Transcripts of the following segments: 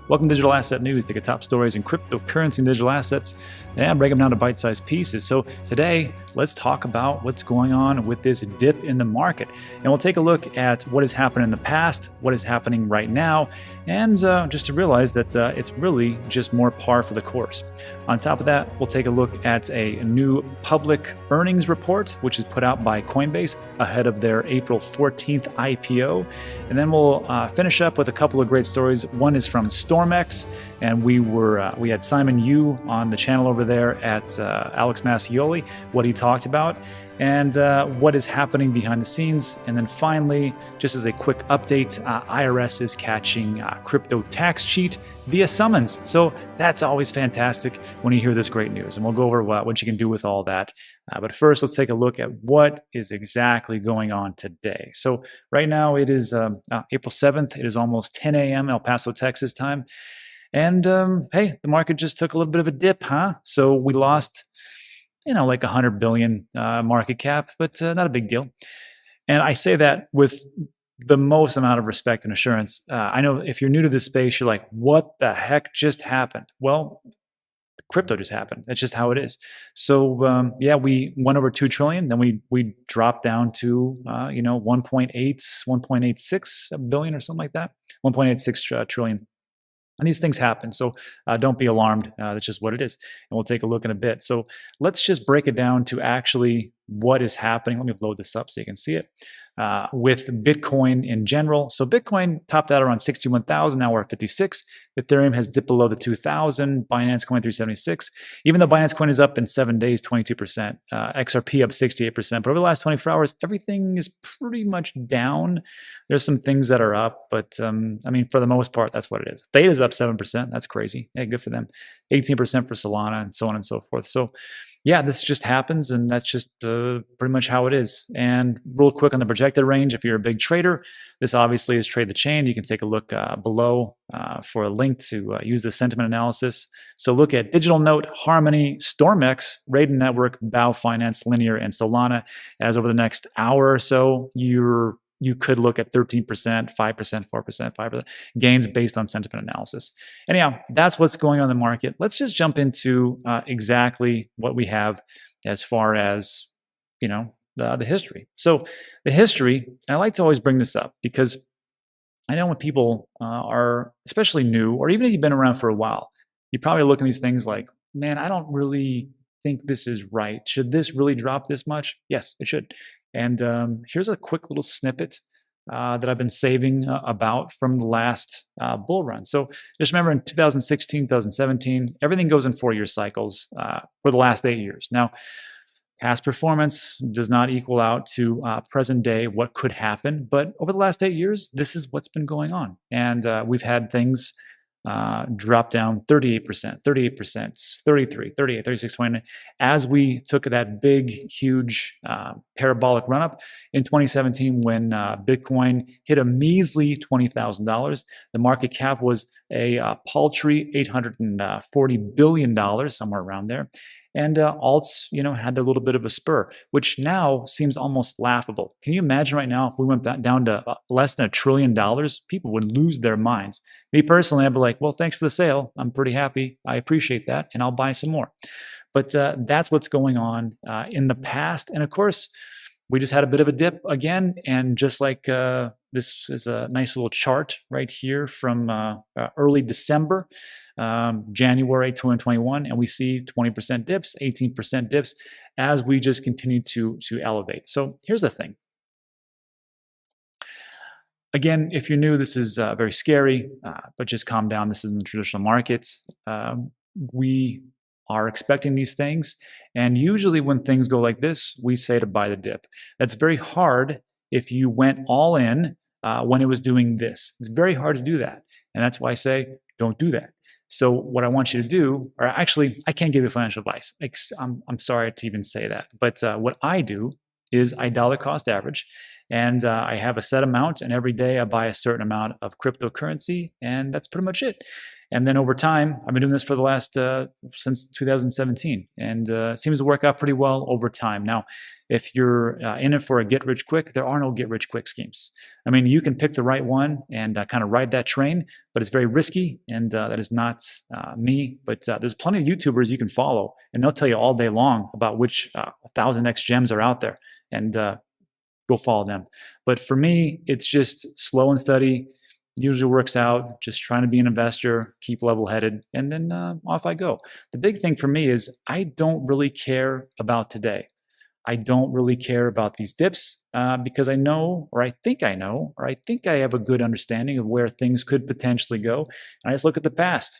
Welcome to Digital Asset News. Take the top stories in cryptocurrency and digital assets and break them down to bite-sized pieces. So today, let's talk about what's going on with this dip in the market. And we'll take a look at what has happened in the past, what is happening right now, and just to realize that it's really just more par for the course. On top of that, we'll take a look at a new public earnings report, which is put out by Coinbase ahead of their April 14th IPO. And then we'll finish up with a couple of great stories. One is from StormX, and we had Simon Yu on the channel over there at Alex Mascioli, what he talked about, and what is happening behind the scenes. And then finally, just as a quick update, IRS is catching crypto tax cheat via summons. So that's always fantastic when you hear this great news. And we'll go over what you can do with all that. But first, let's take a look at what is exactly going on today. So right now it is April 7th. It is almost 10 a.m. El Paso, Texas time. And hey, the market just took a little bit of a dip, huh? So we lost like 100 billion market cap, but not a big deal. And I say that with the most amount of respect and assurance. I know if you're new to this space, you're like, what the heck just happened? Well, crypto just happened. That's just how it is. So yeah, we went over 2 trillion. Then we dropped down to 1.86 billion or something like that. 1.86 trillion. And these things happen, so don't be alarmed. That's just what it is. And we'll take a look in a bit. So let's just break it down to actually what is happening. Let me load this up so you can see it. With Bitcoin in general. So Bitcoin topped out around 61,000. Now we're at 56. Ethereum has dipped below the 2,000. Binance Coin 376. Even though Binance Coin is up in 7 days, 22%. XRP up 68%. But over the last 24 hours, everything is pretty much down. There's some things that are up, but I mean, for the most part, that's what it is. Theta's up 7%. That's crazy. Hey, good for them. 18% for Solana, and so on and so forth. So yeah, this just happens, and that's just pretty much how it is. And real quick on the projected range, if you're a big trader, this obviously is Trade the Chain. You can take a look below for a link to use the sentiment analysis. So look at Digital Note, Harmony, StormX, Raiden Network, Bao Finance, Linear, and Solana. As over the next hour or so, you could look at 13%, 5%, 4%, 5% gains based on sentiment analysis. Anyhow, that's what's going on in the market. Let's just jump into exactly what we have as far as, the history. So the history, I like to always bring this up because I know when people are especially new, or even if you've been around for a while, you probably look at these things like, man, I don't really think this is right. Should this really drop this much? Yes, it should. And here's a quick little snippet that I've been saving about from the last bull run. So just remember in 2016, 2017, everything goes in 4-year cycles for the last 8 years. Now, past performance does not equal out to present day what could happen. But over the last 8 years, this is what's been going on. And we've had things dropped down 38%, 38%, 33, 38, 36, 29, as we took that big, huge parabolic run up in 2017 when Bitcoin hit a measly $20,000. The market cap was a paltry $840 billion, somewhere around there. And alts, had a little bit of a spur, which now seems almost laughable. Can you imagine right now if we went back down to less than $1 trillion, people would lose their minds. Me personally, I'd be like, well, thanks for the sale. I'm pretty happy. I appreciate that, and I'll buy some more. But that's what's going on in the past. And of course, we just had a bit of a dip again. And just like this is a nice little chart right here from early December, January 2021, and we see 20% dips, 18% dips as we just continue to elevate. So here's the thing. Again, if you're new, this is very scary, but just calm down. This is in the traditional markets. We are expecting these things. And usually when things go like this, we say to buy the dip. That's very hard if you went all in when it was doing this. It's very hard to do that. And that's why I say, don't do that. So what I want you to do, or actually, I can't give you financial advice. I'm sorry to even say that. But what I do is I dollar cost average. And I have a set amount, and every day I buy a certain amount of cryptocurrency, and that's pretty much it. And then over time, I've been doing this for the last, since 2017, and it seems to work out pretty well over time. Now, if you're in it for a get rich quick, there are no get rich quick schemes. I mean, you can pick the right one and kind of ride that train, but it's very risky, and that is not me. But there's plenty of YouTubers you can follow, and they'll tell you all day long about which 1000x gems are out there, and go follow them. But for me, it's just slow and steady. Usually works out, just trying to be an investor, keep level-headed, and then off I go. The big thing for me is I don't really care about today. I don't really care about these dips because I know, or I think I know, or I think I have a good understanding of where things could potentially go. And I just look at the past,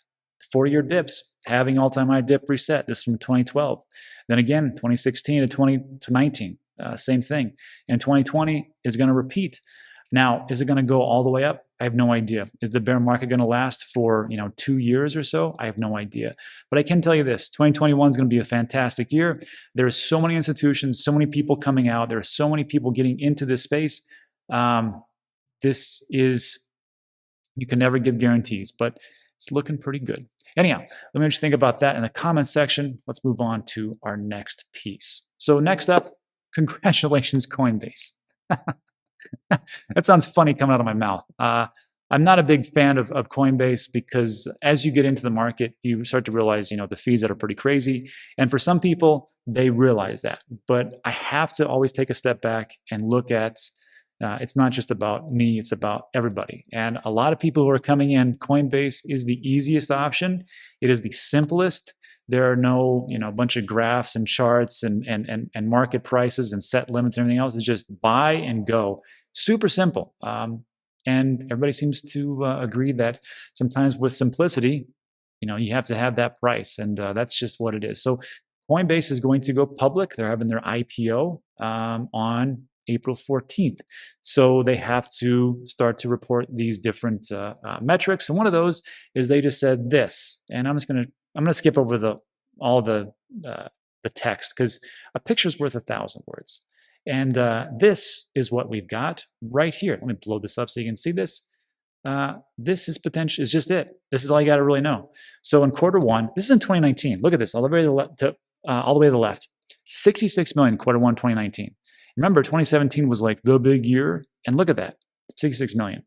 4-year dips, having all-time high dip reset. This is from 2012. Then again, 2016 to 2019, same thing. And 2020 is going to repeat. Now, is it going to go all the way up? I have no idea. Is the bear market going to last for 2 years or so? I have no idea. But I can tell you this: 2021 is going to be a fantastic year. There are so many institutions, so many people coming out. There are so many people getting into this space. This is, you can never give guarantees, but it's looking pretty good. Anyhow, let me know what you think about that in the comments section. Let's move on to our next piece. So next up, congratulations, Coinbase. That sounds funny coming out of my mouth. I'm not a big fan of Coinbase because as you get into the market, you start to realize, the fees that are pretty crazy. And for some people, they realize that. But I have to always take a step back and look at, it's not just about me, it's about everybody. And a lot of people who are coming in, Coinbase is the easiest option. It is the simplest. There are no, bunch of graphs and charts and market prices and set limits and everything else. It's just buy and go. Super simple. And everybody seems to agree that sometimes with simplicity, you have to have that price, and that's just what it is. So Coinbase is going to go public. They're having their IPO on April 14th. So they have to start to report these different metrics. And one of those is they just said this, and I'm going to skip over all the text because a picture's worth 1,000 words. And this is what we've got right here. Let me blow this up so you can see this. This is just it. This is all you got to really know. So in Q1, this is in 2019. Look at this, all the way to the left. 66 million Q1 2019. Remember, 2017 was like the big year, and look at that, 66 million.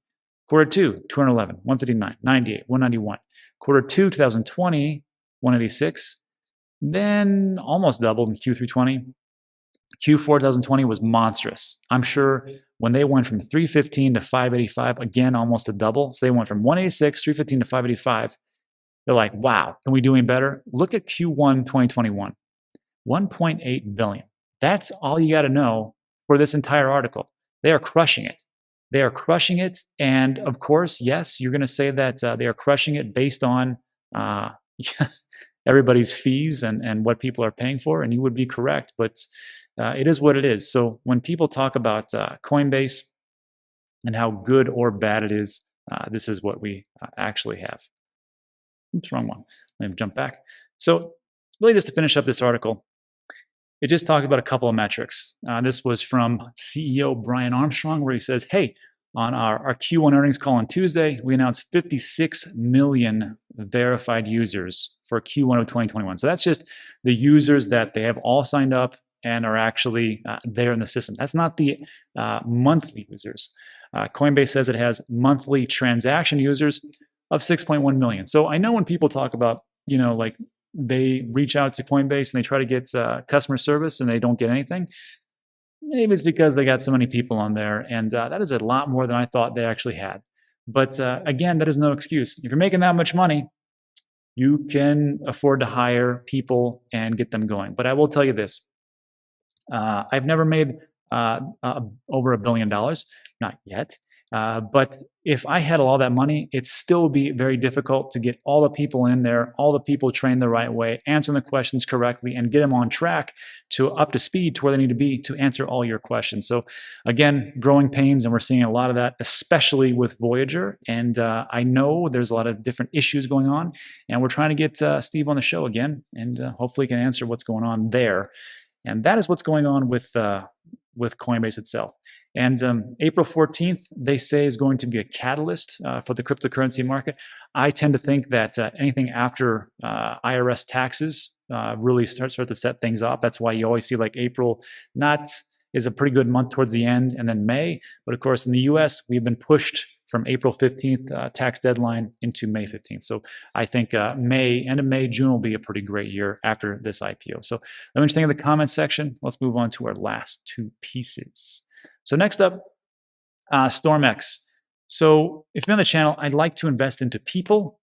Q2, 211, 159, 98, 191. Q2 2020, 186. Then almost doubled in Q3 20. Q4 2020 was monstrous. I'm sure when they went from 315 to 585, again, almost a double. So they went from 186, 315 to 585. They're like, wow, can we do any better? Look at Q1 2021, 1.8 billion. That's all you got to know for this entire article. They are crushing it. They are crushing it. And of course, yes, you're going to say that they are crushing it based on everybody's fees and what people are paying for. And you would be correct, but it is what it is. So when people talk about Coinbase and how good or bad it is, this is what we actually have. Oops, wrong one. Let me jump back. So really just to finish up this article, it just talked about a couple of metrics. This was from CEO Brian Armstrong, where he says, hey, on our Q1 earnings call on Tuesday, we announced 56 million verified users for Q1 of 2021. So that's just the users that they have all signed up and are actually there in the system. That's not the monthly users. Coinbase says it has monthly transaction users of 6.1 million. So I know when people talk about, like they reach out to Coinbase and they try to get customer service and they don't get anything. Maybe it's because they got so many people on there, and that is a lot more than I thought they actually had. But again, that is no excuse. If you're making that much money, you can afford to hire people and get them going. But I will tell you this. I've never made over $1 billion, not yet. But if I had all that money, it'd still be very difficult to get all the people in there, all the people trained the right way, answering the questions correctly, and get them on track to up to speed to where they need to be to answer all your questions. So again, growing pains, and we're seeing a lot of that, especially with Voyager. And I know there's a lot of different issues going on, and we're trying to get Steve on the show again, and hopefully he can answer what's going on there. And that is what's going on with with Coinbase itself. And April 14th, they say, is going to be a catalyst for the cryptocurrency market. I tend to think that anything after IRS taxes really start to set things off. That's why you always see like April is a pretty good month towards the end, and then May. But of course, in the US, we've been pushed from April 15th tax deadline into May 15th. So I think end of May, June will be a pretty great year after this IPO. So let me know what you think in the comments section. Let's move on to our last two pieces. So next up, StormX. So if you're on the channel, I'd like to invest into people.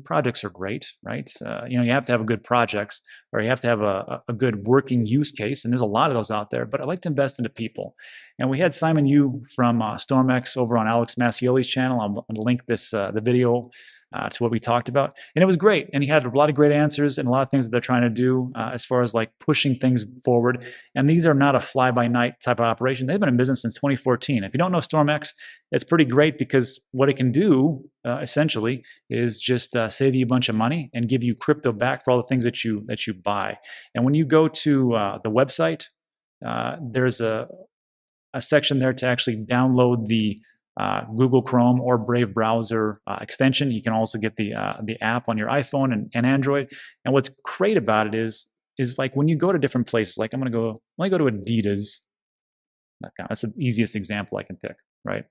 Projects are great, right? You have to have a good projects, or you have to have a good working use case, and there's a lot of those out there, but I like to invest into people. And we had Simon Yu from StormX over on Alex Mascioli's channel. I'm going to link the video to what we talked about. And it was great. And he had a lot of great answers and a lot of things that they're trying to do as far as like pushing things forward. And these are not a fly-by-night type of operation. They've been in business since 2014. If you don't know StormX, it's pretty great because what it can do essentially is just save you a bunch of money and give you crypto back for all the things that you buy. And when you go to the website, there's a section there to actually download the Google Chrome or Brave browser extension. You can also get the app on your iPhone and Android. And what's great about it is like when you go to different places, like let me go to Adidas. That's the easiest example I can pick, right?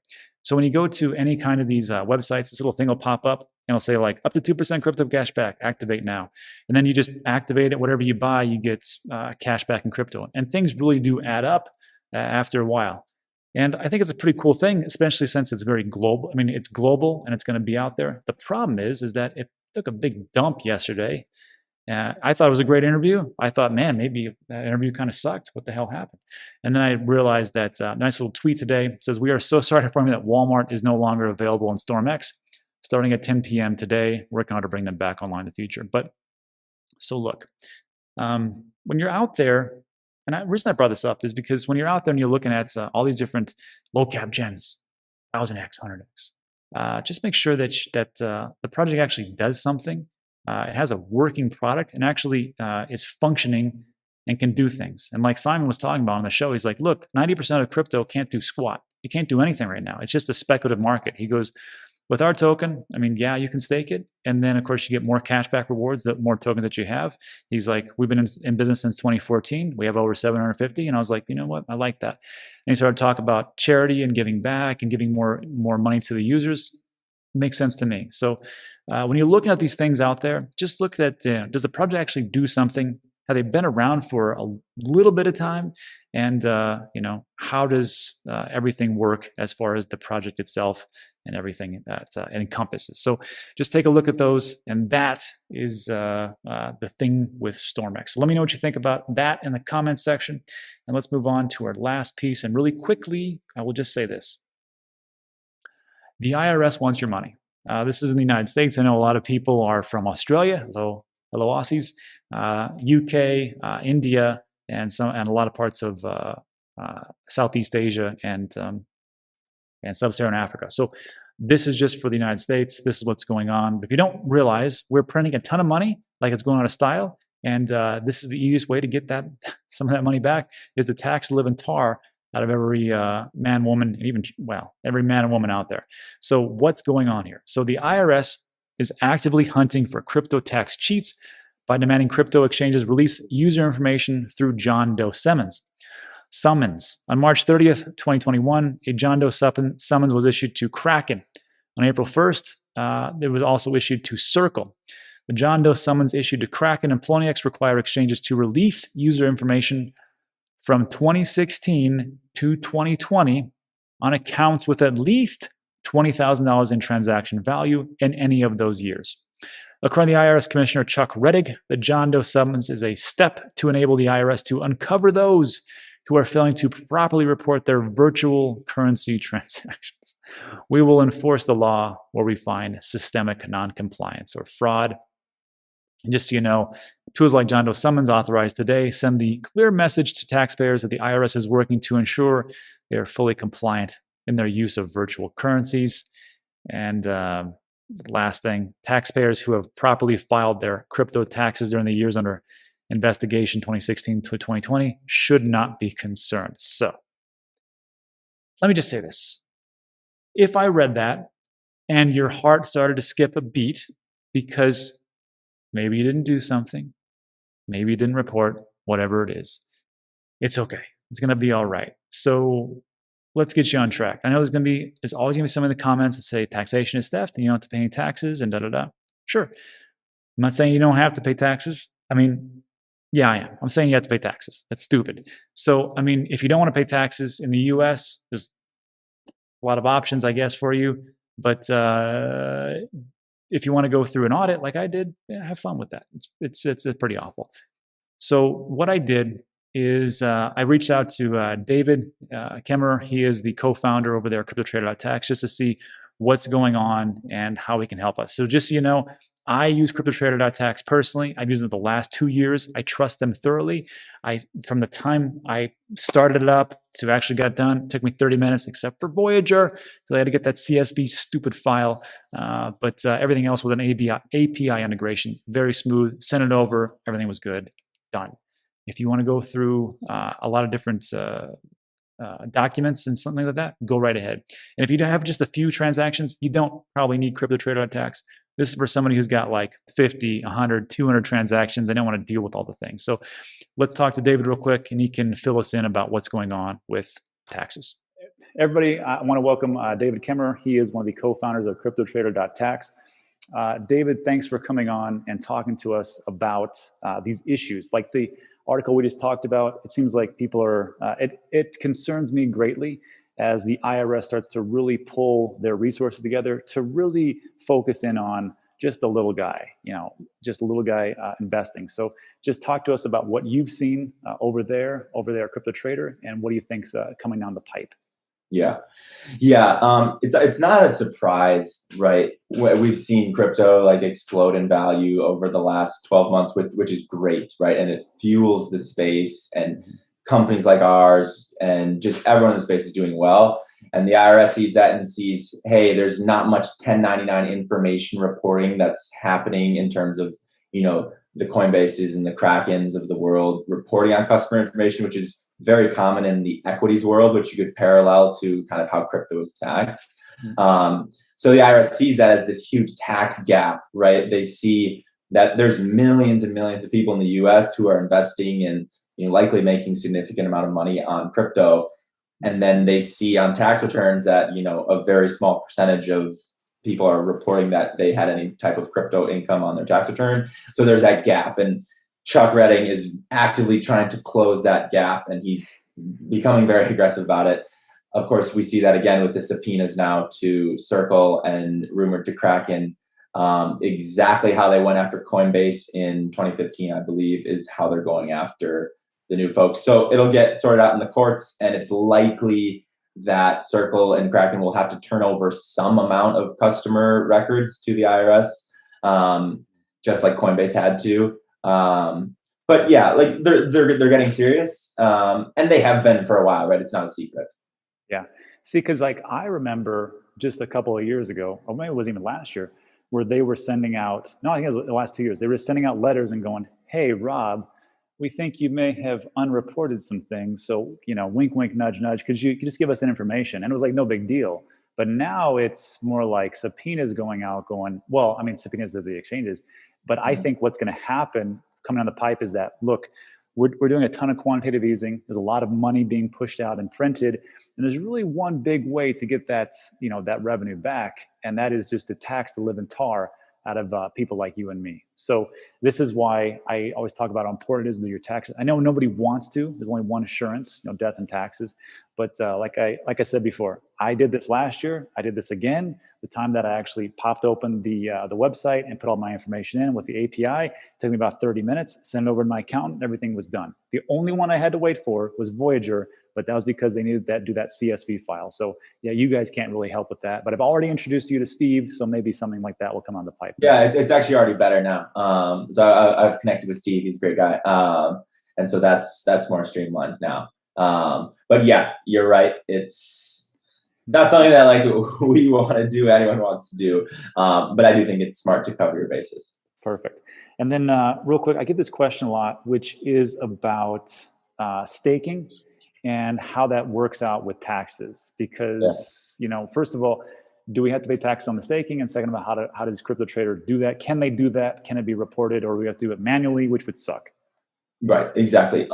So when you go to any kind of these websites, this little thing will pop up and it'll say like up to 2% crypto cash back, activate now. And then you just activate it, whatever you buy, you get cash back in crypto. And things really do add up after a while. And I think it's a pretty cool thing, especially since it's very global. I mean, it's global and it's going to be out there. The problem is that it took a big dump yesterday. I thought it was a great interview. I thought, man, maybe that interview kind of sucked. What the hell happened? And then I realized that nice little tweet today says, "We are so sorry to inform you that Walmart is no longer available in StormX, starting at 10 p.m. today. Working hard to bring them back online in the future." But so look, when you're out there, and the reason I brought this up is because when you're out there and you're looking at all these different low cap gems, 1000x, 100x, just make sure that the project actually does something. It has a working product and actually is functioning and can do things. And like Simon was talking about on the show, he's like, look, 90% of crypto can't do squat. You can't do anything right now. It's just a speculative market. He goes, with our token, I mean, yeah, you can stake it. And then, of course, you get more cashback rewards the more tokens that you have. He's like, we've been in business since 2014. We have over 750. And I was like, you know what? I like that. And he started to talk about charity and giving back and giving more money to the users. Makes sense to me. So when you're looking at these things out there, just look at, does the project actually do something? Have they been around for a little bit of time? And, how does everything work as far as the project itself and everything that it encompasses? So just take a look at those. And that is the thing with StormX. So let me know what you think about that in the comments section. And let's move on to our last piece. And really quickly, I will just say this. The IRS wants your money. This is in the United States. I know a lot of people are from Australia. Hello Aussies, UK, India, and a lot of parts of Southeast Asia and Sub-Saharan Africa. So this is just for the United States. This is what's going on. But if you don't realize, we're printing a ton of money, like it's going out of style. And this is the easiest way to get some of that money back is to tax the living tar out of every man, woman, and every man and woman out there. So what's going on here? So the IRS is actively hunting for crypto tax cheats by demanding crypto exchanges release user information through John Doe summons. On March 30th, 2021, a John Doe summons was issued to Kraken. On April 1st, it was also issued to Circle. The John Doe summons issued to Kraken and Poloniex require exchanges to release user information from 2016 to 2020 on accounts with at least $20,000 in transaction value in any of those years. According to the IRS Commissioner Chuck Rettig, the John Doe summons is a step to enable the IRS to uncover those who are failing to properly report their virtual currency transactions. We will enforce the law where we find systemic noncompliance or fraud. And just so you know, tools like John Doe Summons authorized today send the clear message to taxpayers that the IRS is working to ensure they are fully compliant in their use of virtual currencies. And last thing, taxpayers who have properly filed their crypto taxes during the years under investigation 2016 to 2020, should not be concerned. So let me just say this. If I read that and your heart started to skip a beat because maybe you didn't do something, maybe you didn't report, whatever it is, it's okay. It's going to be all right. So let's get you on track. I know there's always going to be some in the comments that say taxation is theft and you don't have to pay any taxes and da-da-da. Sure. I'm not saying you don't have to pay taxes. I mean, yeah, I am. I'm saying you have to pay taxes. That's stupid. So, I mean, if you don't want to pay taxes in the US, there's a lot of options, I guess, for you. But if you want to go through an audit like I did, yeah, have fun with that. It's pretty awful. So what I did is I reached out to David Kemmerer. He is the co-founder over there at CryptoTrader.tax, just to see what's going on and how he can help us. So just so you know, I use CryptoTrader.tax personally. I've used it the last 2 years. I trust them thoroughly. From the time I started it up to actually got done, it took me 30 minutes, except for Voyager. So I had to get that CSV stupid file. But everything else was an API integration. Very smooth. Sent it over. Everything was good. Done. If you want to go through a lot of different documents and something like that, go right ahead. And if you have just a few transactions, you don't probably need CryptoTrader.tax. This is for somebody who's got like 50, 100, 200 transactions. They don't want to deal with all the things. So let's talk to David real quick, and he can fill us in about what's going on with taxes. Everybody, I want to welcome David Kemmerer. He is one of the co-founders of CryptoTrader.tax. David, thanks for coming on and talking to us about these issues. Like the article we just talked about, it seems like people are, it concerns me greatly as the IRS starts to really pull their resources together to really focus in on just the little guy, just a little guy investing. So just talk to us about what you've seen over there at Crypto Trader, and what do you think's coming down the pipe? Yeah. It's not a surprise, right? We've seen crypto like explode in value over the last 12 months, which is great, right? And it fuels the space, and companies like ours and just everyone in the space is doing well. And the IRS sees that and sees, hey, there's not much 1099 information reporting that's happening in terms of, the Coinbases and the Krakens of the world reporting on customer information, which is very common in the equities world, which you could parallel to kind of how crypto is taxed. So the IRS sees that as this huge tax gap, right? They see that there's millions and millions of people in the US who are investing and likely making significant amount of money on crypto. And then they see on tax returns that, a very small percentage of people are reporting that they had any type of crypto income on their tax return. So there's that gap. And Chuck Redding is actively trying to close that gap, and he's becoming very aggressive about it. Of course, we see that again with the subpoenas now to Circle and rumored to Kraken. Exactly how they went after Coinbase in 2015, I believe, is how they're going after the new folks. So it'll get sorted out in the courts, and it's likely that Circle and Kraken will have to turn over some amount of customer records to the IRS, just like Coinbase had to. But yeah, like they're getting serious, and they have been for a while, right? It's not a secret. Yeah. See, because like I remember just a couple of years ago, or maybe it wasn't even last year, where they were sending out, no, I think it was the last 2 years, they were sending out letters and going, hey, Rob, we think you may have unreported some things. So, wink, wink, nudge, nudge. Could you just give us an information? And it was like, no big deal. But now it's more like subpoenas going out going, well, I mean, subpoenas to the exchanges. But I think what's going to happen coming down the pipe is that, look, we're doing a ton of quantitative easing. There's a lot of money being pushed out and printed. And there's really one big way to get that, that revenue back. And that is just to tax the living tar out of people like you and me. So this is why I always talk about how important it is to do your taxes. I know nobody wants to. There's only one assurance, death and taxes. But like I said before, I did this last year. I did this again. The time that I actually popped open the website and put all my information in with the API, it took me about 30 minutes, sent it over to my accountant, everything was done. The only one I had to wait for was Voyager, but that was because they needed do that CSV file. So yeah, you guys can't really help with that, but I've already introduced you to Steve, so maybe something like that will come on the pipe. Yeah, it's actually already better now. So I've connected with Steve. He's a great guy. And so that's more streamlined now. But yeah, you're right. It's not something that like we want to do, anyone wants to do. But I do think it's smart to cover your bases. Perfect. And then real quick, I get this question a lot, which is about staking and how that works out with taxes. Yeah. Because, first of all, do we have to pay tax on the staking? And second of all, how does crypto trader do that? Can they do that? Can it be reported, or do we have to do it manually, which would suck? Right, exactly.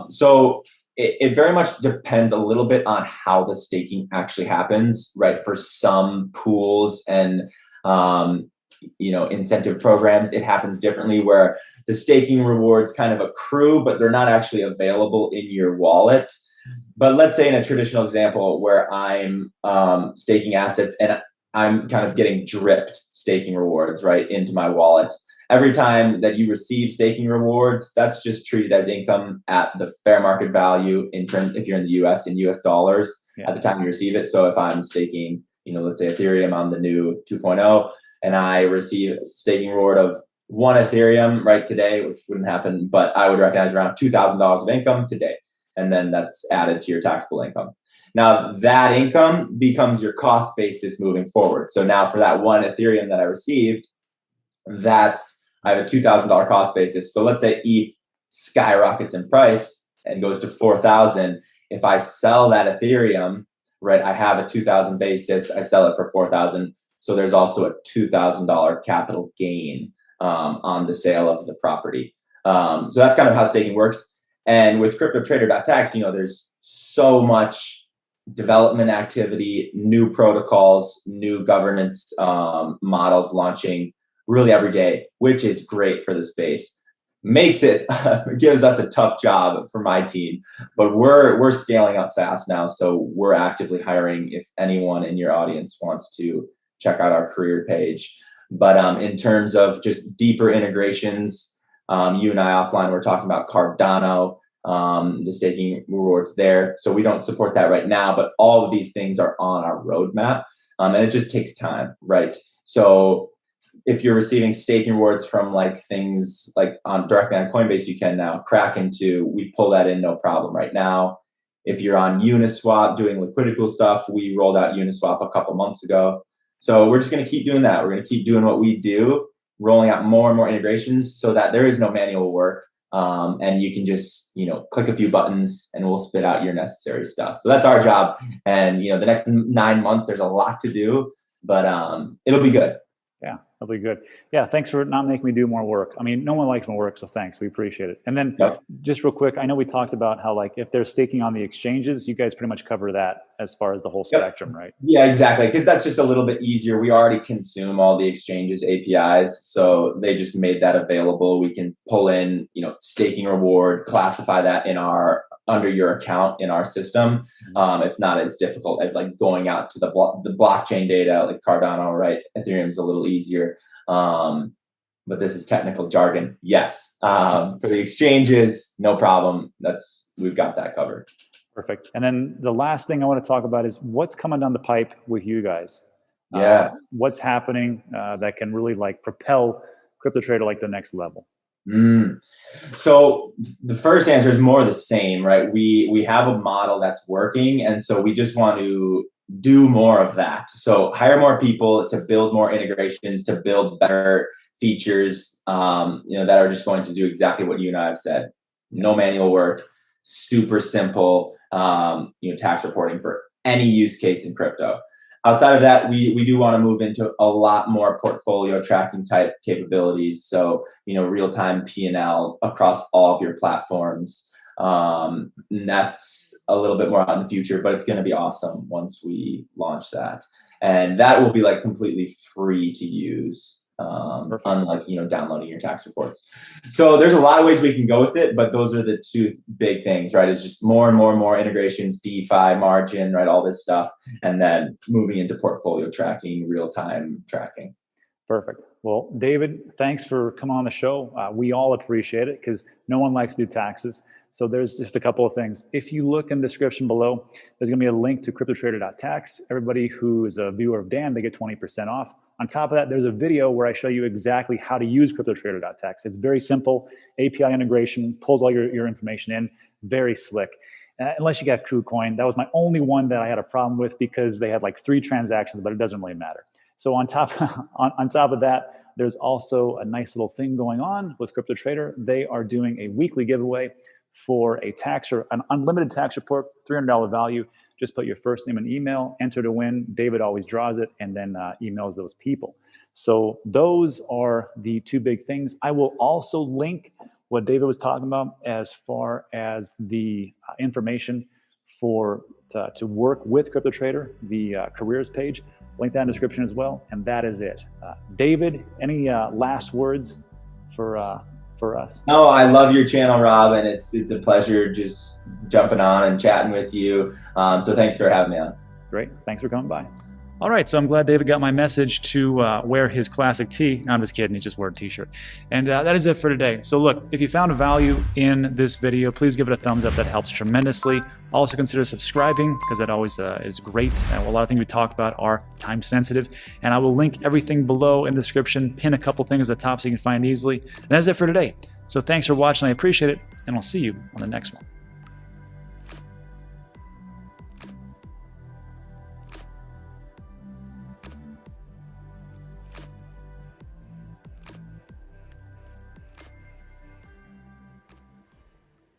So it very much depends a little bit on how the staking actually happens, right? For some pools and incentive programs, it happens differently, where the staking rewards kind of accrue, but they're not actually available in your wallet. But let's say in a traditional example where I'm staking assets and I'm kind of getting dripped staking rewards right into my wallet. Every time that you receive staking rewards, that's just treated as income at the fair market value if you're in the US, in US dollars at the time you receive it. So if I'm staking, let's say Ethereum on the new 2.0, and I receive a staking reward of 1 Ethereum right today, which wouldn't happen, but I would recognize around $2,000 of income today. And then that's added to your taxable income. Now that income becomes your cost basis moving forward. So now for that 1 Ethereum that I received, I have a $2,000 cost basis. So let's say ETH skyrockets in price and goes to 4,000. If I sell that Ethereum, right, I have a 2,000 basis. I sell it for 4,000. So there's also a $2,000 capital gain on the sale of the property. So that's kind of how staking works. And with CryptoTrader.tax, there's so much development activity, new protocols, new governance models launching really every day, which is great for the space. Makes it gives us a tough job for my team, but we're scaling up fast now, so we're actively hiring. If anyone in your audience wants to check out our career page, but in terms of just deeper integrations. You and I offline were talking about Cardano, the staking rewards there. So we don't support that right now, but all of these things are on our roadmap, and it just takes time, right? So if you're receiving staking rewards from things like directly on Coinbase, you can now Kraken too. We pull that in no problem right now. If you're on Uniswap doing liquidity pool stuff, we rolled out Uniswap a couple months ago. So we're just going to keep doing that. We're going to keep doing what we do, rolling out more and more integrations so that there is no manual work. And you can just, click a few buttons and we'll spit out your necessary stuff. So that's our job. And, the next 9 months, there's a lot to do, but it'll be good. Yeah, that'll be good. Yeah, thanks for not making me do more work. I mean, no one likes more work, so thanks. We appreciate it. And then just real quick, I know we talked about how if they're staking on the exchanges, you guys pretty much cover that as far as the whole spectrum, right? Yeah, exactly. Because that's just a little bit easier. We already consume all the exchanges APIs, so they just made that available. We can pull in, staking reward, classify that under your account in our system. It's not as difficult as going out to the blockchain data like Cardano, right? Ethereum is a little easier. But this is technical jargon. Yes. For the exchanges, no problem. We've got that covered. Perfect. And then the last thing I want to talk about is what's coming down the pipe with you guys. Yeah. What's happening that can really propel CryptoTrader the next level? So the first answer is more of the same, right? We have a model that's working, and so we just want to do more of that. So hire more people to build more integrations, to build better features, that are just going to do exactly what you and I have said. No manual work, super simple, tax reporting for any use case in crypto. Outside of that, we do want to move into a lot more portfolio tracking type capabilities. So, real-time P&L across all of your platforms. And that's a little bit more out in the future, but it's going to be awesome once we launch that. And that will be completely free to use. Unlike, downloading your tax reports. So there's a lot of ways we can go with it, but those are the two big things, right? It's just more and more integrations, DeFi, margin, right? All this stuff. And then moving into portfolio tracking, real-time tracking. Perfect. Well, David, thanks for coming on the show. We all appreciate it because no one likes to do taxes. So there's just a couple of things. If you look in the description below, there's going to be a link to CryptoTrader.tax. Everybody who is a viewer of Dan, they get 20% off. On top of that, there's a video where I show you exactly how to use CryptoTrader.tax. It's very simple. API integration, pulls all your information in, very slick. Unless you got KuCoin. That was my only one that I had a problem with because they had 3 transactions, but it doesn't really matter. So on top of that, There's also a nice little thing going on with Crypto Trader. They are doing a weekly giveaway for an unlimited tax report, $300 value. Just put your first name and email, enter to win. David always draws it and then emails those people. So those are the two big things. I will also link what David was talking about as far as the information for to work with Crypto Trader, the careers page. Link that in the description as well. And that is it. David, any last words for us? No, I love your channel, Rob, and it's a pleasure just jumping on and chatting with you. So thanks for having me on. Great. Thanks for coming by. All right, so I'm glad David got my message to wear his classic tee. No, I'm just kidding, he just wore a t-shirt. And that is it for today. So look, if you found value in this video, please give it a thumbs up. That helps tremendously. Also consider subscribing, because that always is great. A lot of things we talk about are time sensitive. And I will link everything below in the description, pin a couple things at the top so you can find easily. And that's it for today. So thanks for watching, I appreciate it, and I'll see you on the next one.